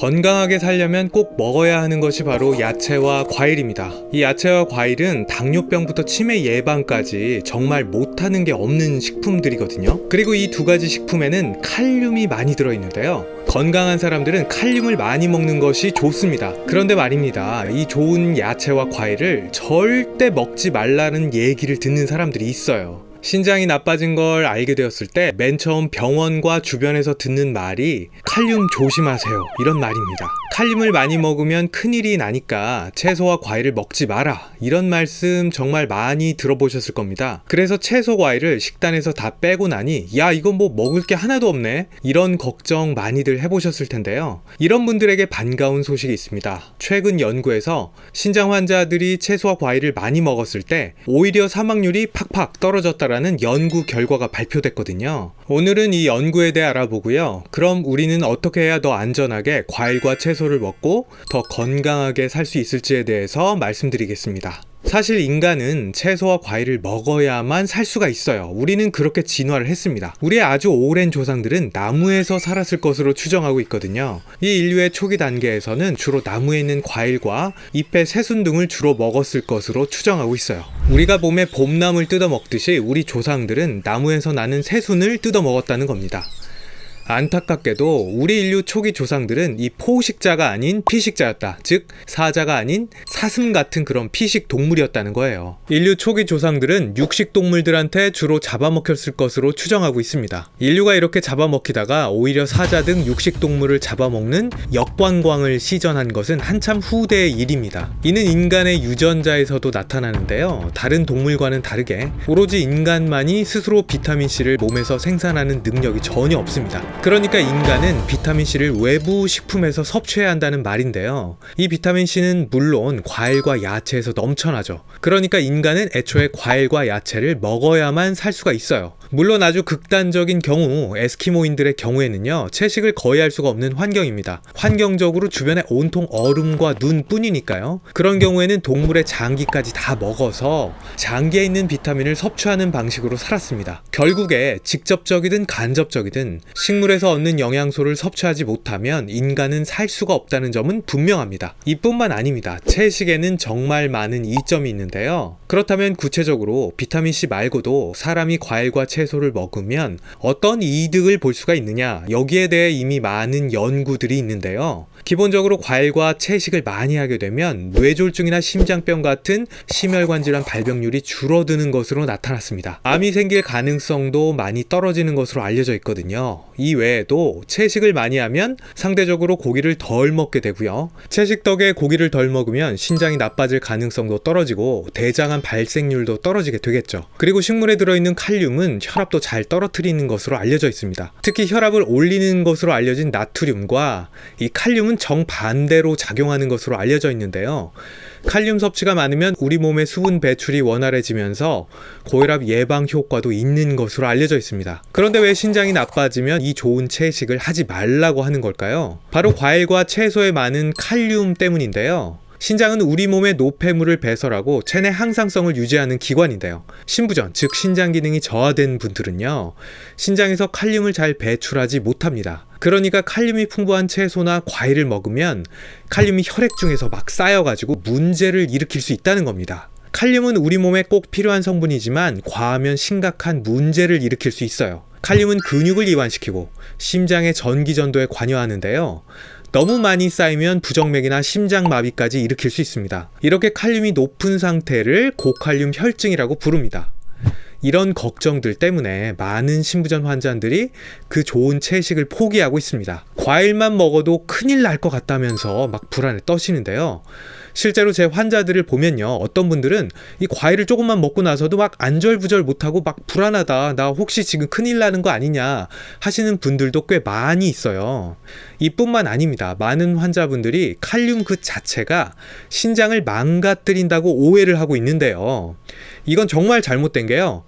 건강하게 살려면 꼭 먹어야 하는 것이 바로 야채와 과일입니다. 이 야채와 과일은 당뇨병부터 치매 예방까지 정말 못하는 게 없는 식품들이거든요. 그리고 이 두 가지 식품에는 칼륨이 많이 들어있는데요. 건강한 사람들은 칼륨을 많이 먹는 것이 좋습니다. 그런데 말입니다. 이 좋은 야채와 과일을 절대 먹지 말라는 얘기를 듣는 사람들이 있어요. 신장이 나빠진 걸 알게 되었을 때 맨 처음 병원과 주변에서 듣는 말이 칼륨 조심하세요, 이런 말입니다. 칼륨을 많이 먹으면 큰일이 나니까 채소와 과일을 먹지 마라, 이런 말씀 정말 많이 들어보셨을 겁니다. 그래서 채소 과일을 식단에서 다 빼고 나니 야, 이건 뭐 먹을 게 하나도 없네, 이런 걱정 많이들 해보셨을 텐데요. 이런 분들에게 반가운 소식이 있습니다. 최근 연구에서 신장 환자들이 채소와 과일을 많이 먹었을 때 오히려 사망률이 팍팍 떨어졌다라는 연구 결과가 발표됐거든요. 오늘은 이 연구에 대해 알아보고요. 그럼 우리는 어떻게 해야 더 안전하게 과일과 채소를 먹고 더 건강하게 살 수 있을지에 대해서 말씀드리겠습니다. 사실 인간은 채소와 과일을 먹어야만 살 수가 있어요. 우리는 그렇게 진화를 했습니다. 우리의 아주 오랜 조상들은 나무에서 살았을 것으로 추정하고 있거든요. 이 인류의 초기 단계에서는 주로 나무에 있는 과일과 잎의 새순 등을 주로 먹었을 것으로 추정하고 있어요. 우리가 봄에 봄나물 뜯어 먹듯이 우리 조상들은 나무에서 나는 새순을 뜯어 먹었다는 겁니다. 안타깝게도 우리 인류 초기 조상들은 이 포식자가 아닌 피식자였다. 즉 사자가 아닌 사슴 같은 그런 피식 동물이었다는 거예요. 인류 초기 조상들은 육식 동물들한테 주로 잡아먹혔을 것으로 추정하고 있습니다. 인류가 이렇게 잡아먹히다가 오히려 사자 등 육식 동물을 잡아먹는 역관광을 시전한 것은 한참 후대의 일입니다. 이는 인간의 유전자에서도 나타나는데요. 다른 동물과는 다르게 오로지 인간만이 스스로 비타민C를 몸에서 생산하는 능력이 전혀 없습니다. 그러니까 인간은 비타민C를 외부 식품에서 섭취해야 한다는 말인데요. 이 비타민C는 물론 과일과 야채에서 넘쳐나죠. 그러니까 인간은 애초에 과일과 야채를 먹어야만 살 수가 있어요. 물론 아주 극단적인 경우, 에스키모인들의 경우에는요, 채식을 거의 할 수가 없는 환경입니다. 환경적으로 주변에 온통 얼음과 눈 뿐이니까요. 그런 경우에는 동물의 장기까지 다 먹어서 장기에 있는 비타민을 섭취하는 방식으로 살았습니다. 결국에 직접적이든 간접적이든 식물에서 얻는 영양소를 섭취하지 못하면 인간은 살 수가 없다는 점은 분명합니다. 이뿐만 아닙니다. 채식에는 정말 많은 이점이 있는데요. 그렇다면 구체적으로 비타민C 말고도 사람이 과일과 채소를 먹으면 어떤 이득을 볼 수가 있느냐, 여기에 대해 이미 많은 연구들이 있는데요. 기본적으로 과일과 채식을 많이 하게 되면 뇌졸중이나 심장병 같은 심혈관 질환 발병률이 줄어드는 것으로 나타났습니다. 암이 생길 가능성도 많이 떨어지는 것으로 알려져 있거든요. 이 외에도 채식을 많이 하면 상대적으로 고기를 덜 먹게 되고요. 채식 덕에 고기를 덜 먹으면 신장이 나빠질 가능성도 떨어지고 대장암 발생률도 떨어지게 되겠죠. 그리고 식물에 들어있는 칼륨은 혈압도 잘 떨어뜨리는 것으로 알려져 있습니다. 특히 혈압을 올리는 것으로 알려진 나트륨과 이 칼륨은 정반대로 작용하는 것으로 알려져 있는데요. 칼륨 섭취가 많으면 우리 몸의 수분 배출이 원활해지면서 고혈압 예방 효과도 있는 것으로 알려져 있습니다. 그런데 왜 신장이 나빠지면 이 좋은 채식을 하지 말라고 하는 걸까요? 바로 과일과 채소에 많은 칼륨 때문인데요. 신장은 우리 몸의 노폐물을 배설하고 체내 항상성을 유지하는 기관인데요. 신부전, 즉 신장 기능이 저하된 분들은요, 신장에서 칼륨을 잘 배출하지 못합니다. 그러니까 칼륨이 풍부한 채소나 과일을 먹으면 칼륨이 혈액 중에서 막 쌓여가지고 문제를 일으킬 수 있다는 겁니다. 칼륨은 우리 몸에 꼭 필요한 성분이지만 과하면 심각한 문제를 일으킬 수 있어요. 칼륨은 근육을 이완시키고 심장의 전기전도에 관여하는데요. 너무 많이 쌓이면 부정맥이나 심장마비까지 일으킬 수 있습니다. 이렇게 칼륨이 높은 상태를 고칼륨 혈증이라고 부릅니다. 이런 걱정들 때문에 많은 신부전 환자들이 그 좋은 채식을 포기하고 있습니다. 과일만 먹어도 큰일 날 것 같다면서 막 불안에 떠시는데요. 실제로 제 환자들을 보면요, 어떤 분들은 이 과일을 조금만 먹고 나서도 막 안절부절 못하고 막 불안하다, 나 혹시 지금 큰일 나는 거 아니냐 하시는 분들도 꽤 많이 있어요. 이뿐만 아닙니다. 많은 환자분들이 칼륨 그 자체가 신장을 망가뜨린다고 오해를 하고 있는데요. 이건 정말 잘못된 게요,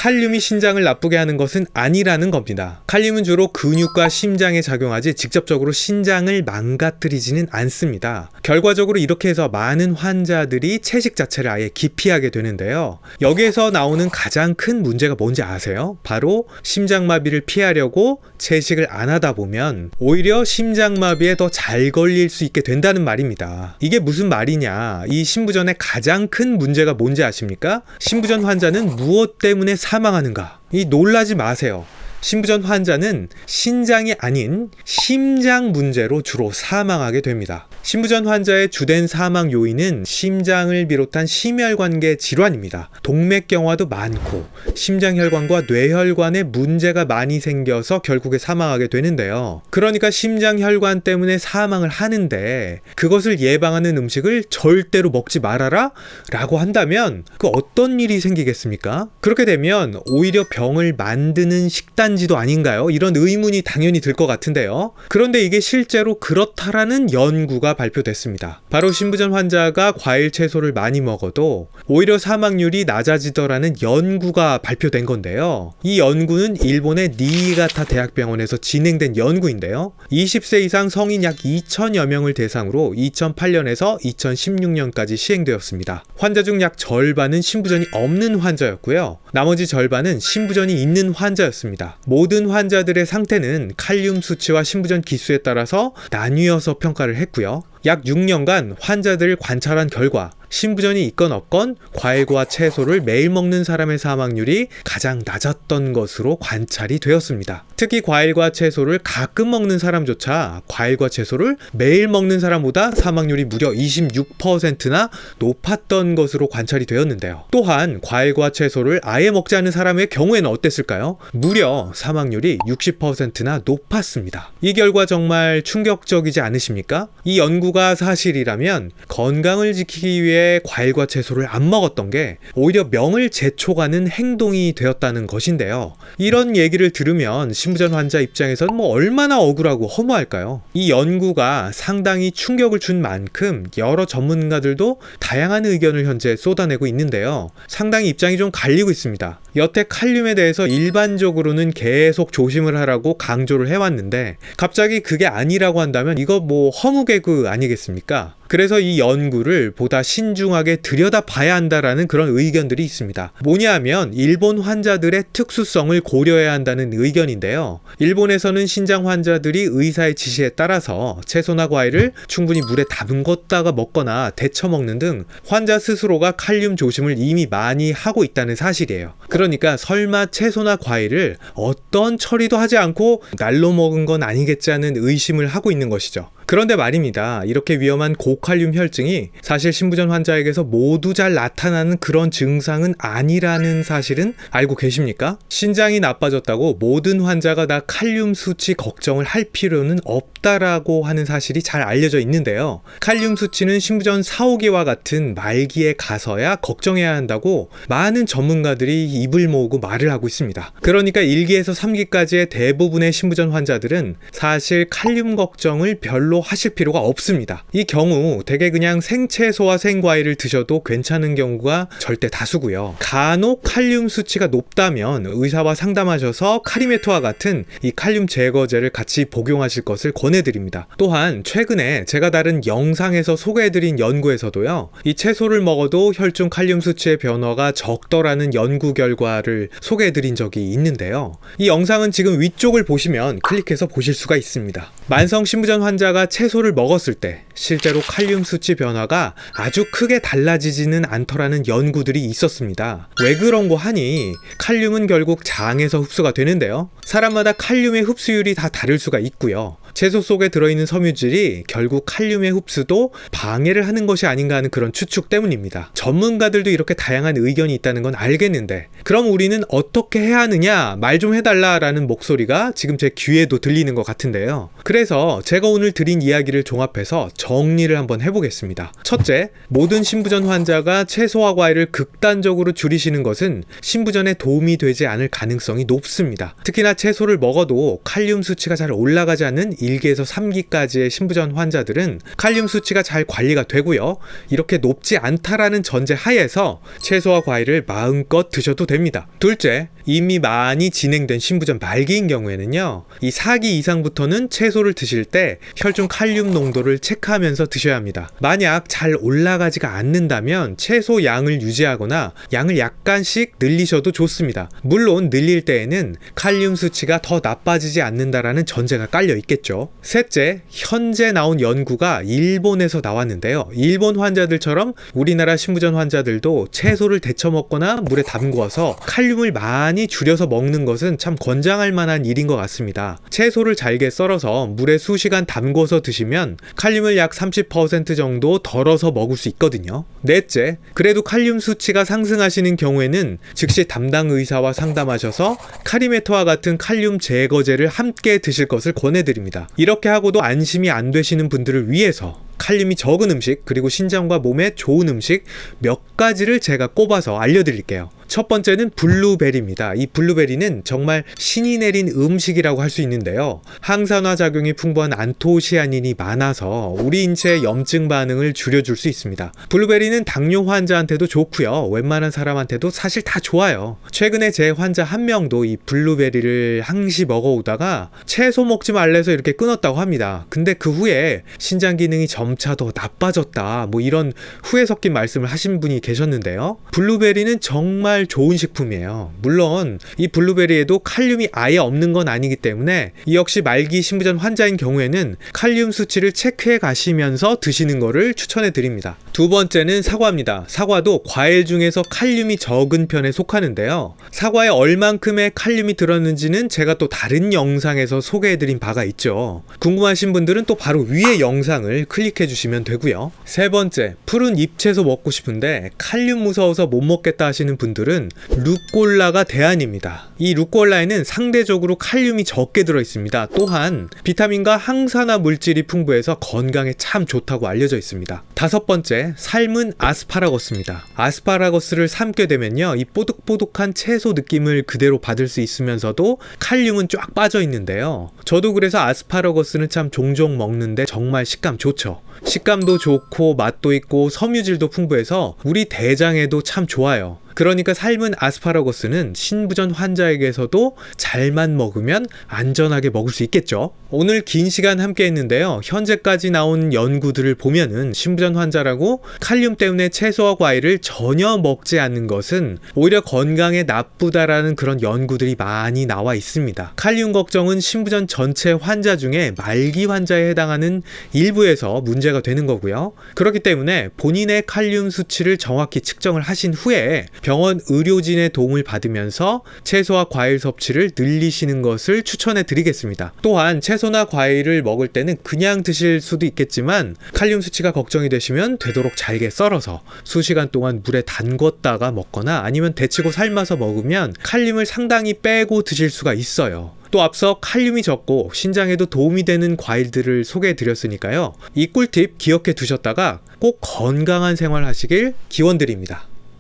칼륨이 신장을 나쁘게 하는 것은 아니라는 겁니다. 칼륨은 주로 근육과 심장에 작용하지 직접적으로 신장을 망가뜨리지는 않습니다. 결과적으로 이렇게 해서 많은 환자들이 채식 자체를 아예 기피하게 되는데요. 여기에서 나오는 가장 큰 문제가 뭔지 아세요? 바로 심장마비를 피하려고 채식을 안 하다 보면 오히려 심장마비에 더 잘 걸릴 수 있게 된다는 말입니다. 이게 무슨 말이냐? 이 신부전의 가장 큰 문제가 뭔지 아십니까? 신부전 환자는 무엇 때문에 사망하는가? 놀라지 마세요. 신부전 환자는 신장이 아닌 심장 문제로 주로 사망하게 됩니다. 신부전 환자의 주된 사망 요인은 심장을 비롯한 심혈관계 질환입니다. 동맥경화도 많고 심장혈관과 뇌혈관에 문제가 많이 생겨서 결국에 사망하게 되는데요. 그러니까 심장혈관 때문에 사망을 하는데 그것을 예방하는 음식을 절대로 먹지 말아라 라고 한다면 어떤 일이 생기겠습니까? 그렇게 되면 오히려 병을 만드는 식단지도 아닌가요? 이런 의문이 당연히 들 것 같은데요. 그런데 이게 실제로 그렇다라는 연구가 발표됐습니다. 바로 신부전 환자가 과일 채소를 많이 먹어도 오히려 사망률이 낮아지더라는 연구가 발표된 건데요. 이 연구는 일본의 니이가타 대학병원에서 진행된 연구인데요. 20세 이상 성인 약 2천여 명을 대상으로 2008년에서 2016년까지 시행되었습니다. 환자 중 약 절반은 신부전이 없는 환자였고요. 나머지 절반은 신부전이 있는 환자였습니다. 모든 환자들의 상태는 칼륨 수치와 신부전 기수에 따라서 나뉘어서 평가를 했고요. 약 6년간 환자들을 관찰한 결과 신부전이 있건 없건 과일과 채소를 매일 먹는 사람의 사망률이 가장 낮았던 것으로 관찰이 되었습니다. 특히 과일과 채소를 가끔 먹는 사람조차 과일과 채소를 매일 먹는 사람보다 사망률이 무려 26%나 높았던 것으로 관찰이 되었는데요. 또한 과일과 채소를 아예 먹지 않은 사람의 경우에는 어땠을까요? 무려 사망률이 60%나 높았습니다. 이 결과 정말 충격적이지 않으십니까? 이 연구가 사실이라면 건강을 지키기 위해 과일과 채소를 안 먹었던 게 오히려 명을 제초가는 행동이 되었다는 것인데요. 이런 얘기를 들으면 신부전 환자 입장에서는 얼마나 억울하고 허무할까요? 이 연구가 상당히 충격을 준 만큼 여러 전문가들도 다양한 의견을 현재 쏟아내고 있는데요. 상당히 입장이 좀 갈리고 있습니다. 여태 칼륨에 대해서 일반적으로는 계속 조심을 하라고 강조를 해왔는데 갑자기 그게 아니라고 한다면 이거 허무개그 아니겠습니까? 그래서 이 연구를 보다 신중하게 들여다봐야 한다라는 그런 의견들이 있습니다. 뭐냐면 일본 환자들의 특수성을 고려해야 한다는 의견인데요. 일본에서는 신장 환자들이 의사의 지시에 따라서 채소나 과일을 충분히 물에 담궜다가 먹거나 데쳐 먹는 등 환자 스스로가 칼륨 조심을 이미 많이 하고 있다는 사실이에요. 그러니까 설마 채소나 과일을 어떤 처리도 하지 않고 날로 먹은 건 아니겠지 하는 의심을 하고 있는 것이죠. 그런데 말입니다. 이렇게 위험한 고칼륨 혈증이 사실 신부전 환자에게서 모두 잘 나타나는 그런 증상은 아니라는 사실은 알고 계십니까? 신장이 나빠졌다고 모든 환자가 다 칼륨 수치 걱정을 할 필요는 없다라고 하는 사실이 잘 알려져 있는데요. 칼륨 수치는 신부전 4, 5기와 같은 말기에 가서야 걱정해야 한다고 많은 전문가들이 입을 모으고 말을 하고 있습니다. 그러니까 1기에서 3기까지의 대부분의 신부전 환자들은 사실 칼륨 걱정을 별로 하실 필요가 없습니다. 이 경우 대개 그냥 생채소와 생과일을 드셔도 괜찮은 경우가 절대 다수고요. 간혹 칼륨 수치가 높다면 의사와 상담하셔서 카리메토와 같은 이 칼륨 제거제를 같이 복용하실 것을 권해드립니다. 또한 최근에 제가 다른 영상에서 소개해드린 연구에서도요, 이 채소를 먹어도 혈중 칼륨 수치의 변화가 적더라는 연구 결과를 소개해드린 적이 있는데요. 이 영상은 지금 위쪽을 보시면 클릭해서 보실 수가 있습니다. 만성 신부전 환자가 채소를 먹었을 때 실제로 칼륨 수치 변화가 아주 크게 달라지지는 않더라는 연구들이 있었습니다. 왜 그런 거 하니 칼륨은 결국 장에서 흡수가 되는데요. 사람마다 칼륨의 흡수율이 다 다를 수가 있고요. 채소 속에 들어있는 섬유질이 결국 칼륨의 흡수도 방해를 하는 것이 아닌가 하는 그런 추측 때문입니다. 전문가들도 이렇게 다양한 의견이 있다는 건 알겠는데 그럼 우리는 어떻게 해야 하느냐 말 좀 해달라라는 목소리가 지금 제 귀에도 들리는 것 같은데요. 그래서 제가 오늘 드린 이야기를 종합해서 정리를 한번 해보겠습니다. 첫째, 모든 신부전 환자가 채소와 과일을 극단적으로 줄이시는 것은 신부전에 도움이 되지 않을 가능성이 높습니다. 특히나 채소를 먹어도 칼륨 수치가 잘 올라가지 않는 1기에서 3기까지의 신부전 환자들은 칼륨 수치가 잘 관리가 되고요. 이렇게 높지 않다라는 전제 하에서 채소와 과일을 마음껏 드셔도 됩니다. 둘째, 이미 많이 진행된 신부전 말기인 경우에는요, 이 4기 이상부터는 채소를 드실 때 혈중 칼륨 농도를 체크하면서 드셔야 합니다. 만약 잘 올라가지가 않는다면 채소 양을 유지하거나 양을 약간씩 늘리셔도 좋습니다. 물론 늘릴 때에는 칼륨 수치가 더 나빠지지 않는다라는 전제가 깔려 있겠죠. 셋째, 현재 나온 연구가 일본에서 나왔는데요. 일본 환자들처럼 우리나라 신부전 환자들도 채소를 데쳐 먹거나 물에 담궈서 칼륨을 많이 줄여서 먹는 것은 참 권장할 만한 일인 것 같습니다. 채소를 잘게 썰어서 물에 수시간 담궈서 드시면 칼륨을 약 30% 정도 덜어서 먹을 수 있거든요. 넷째, 그래도 칼륨 수치가 상승하시는 경우에는 즉시 담당 의사와 상담하셔서 카리메토와 같은 칼륨 제거제를 함께 드실 것을 권해드립니다. 이렇게 하고도 안심이 안 되시는 분들을 위해서 칼륨이 적은 음식, 그리고 신장과 몸에 좋은 음식 몇 가지를 제가 꼽아서 알려드릴게요. 첫 번째는 블루베리입니다. 이 블루베리는 정말 신이 내린 음식이라고 할 수 있는데요. 항산화 작용이 풍부한 안토시아닌이 많아서 우리 인체의 염증 반응을 줄여줄 수 있습니다. 블루베리는 당뇨 환자한테도 좋고요. 웬만한 사람한테도 사실 다 좋아요. 최근에 제 환자 한 명도 이 블루베리를 항시 먹어오다가 채소 먹지 말래서 이렇게 끊었다고 합니다. 근데 그 후에 신장 기능이 점차 더 나빠졌다, 뭐 이런 후회 섞인 말씀을 하신 분이 계셨는데요. 블루베리는 정말 좋은 식품이에요. 물론 이 블루베리에도 칼륨이 아예 없는 건 아니기 때문에 이 역시 말기 신부전 환자인 경우에는 칼륨 수치를 체크해 가시면서 드시는 거를 추천해 드립니다. 두 번째는 사과입니다. 사과도 과일 중에서 칼륨이 적은 편에 속하는데요. 사과에 얼만큼의 칼륨이 들었는지는 제가 또 다른 영상에서 소개해 드린 바가 있죠. 궁금하신 분들은 또 바로 위에 영상을 클릭해 주시면 되고요. 세 번째, 푸른 잎채소 먹고 싶은데 칼륨 무서워서 못 먹겠다 하시는 분들은 루꼴라가 대안입니다. 이 루꼴라에는 상대적으로 칼륨이 적게 들어있습니다. 또한 비타민과 항산화 물질이 풍부해서 건강에 참 좋다고 알려져 있습니다. 다섯 번째, 삶은 아스파라거스입니다. 아스파라거스를 삶게 되면요, 이 뽀득뽀득한 채소 느낌을 그대로 받을 수 있으면서도 칼륨은 쫙 빠져 있는데요. 저도 그래서 아스파라거스는 참 종종 먹는데 정말 식감 좋죠. 식감도 좋고 맛도 있고 섬유질도 풍부해서 우리 대장에도 참 좋아요. 그러니까 삶은 아스파라거스는 신부전 환자에게서도 잘만 먹으면 안전하게 먹을 수 있겠죠. 오늘 긴 시간 함께 했는데요. 현재까지 나온 연구들을 보면은 신부전 환자라고 칼륨 때문에 채소와 과일을 전혀 먹지 않는 것은 오히려 건강에 나쁘다라는 그런 연구들이 많이 나와 있습니다. 칼륨 걱정은 신부전 전체 환자 중에 말기 환자에 해당하는 일부에서 문제가 되는 거고요. 그렇기 때문에 본인의 칼륨 수치를 정확히 측정을 하신 후에 병원 의료진의 도움을 받으면서 채소와 과일 섭취를 늘리시는 것을 추천해 드리겠습니다. 또한 채소나 과일을 먹을 때는 그냥 드실 수도 있겠지만 칼륨 수치가 걱정이 되시면 되도록 잘게 썰어서 수시간 동안 물에 담궜다가 먹거나 아니면 데치고 삶아서 먹으면 칼륨을 상당히 빼고 드실 수가 있어요. 또 앞서 칼륨이 적고 신장에도 도움이 되는 과일들을 소개해 드렸으니까요. 이 꿀팁 기억해 두셨다가 꼭 건강한 생활 하시길 기원드립니다.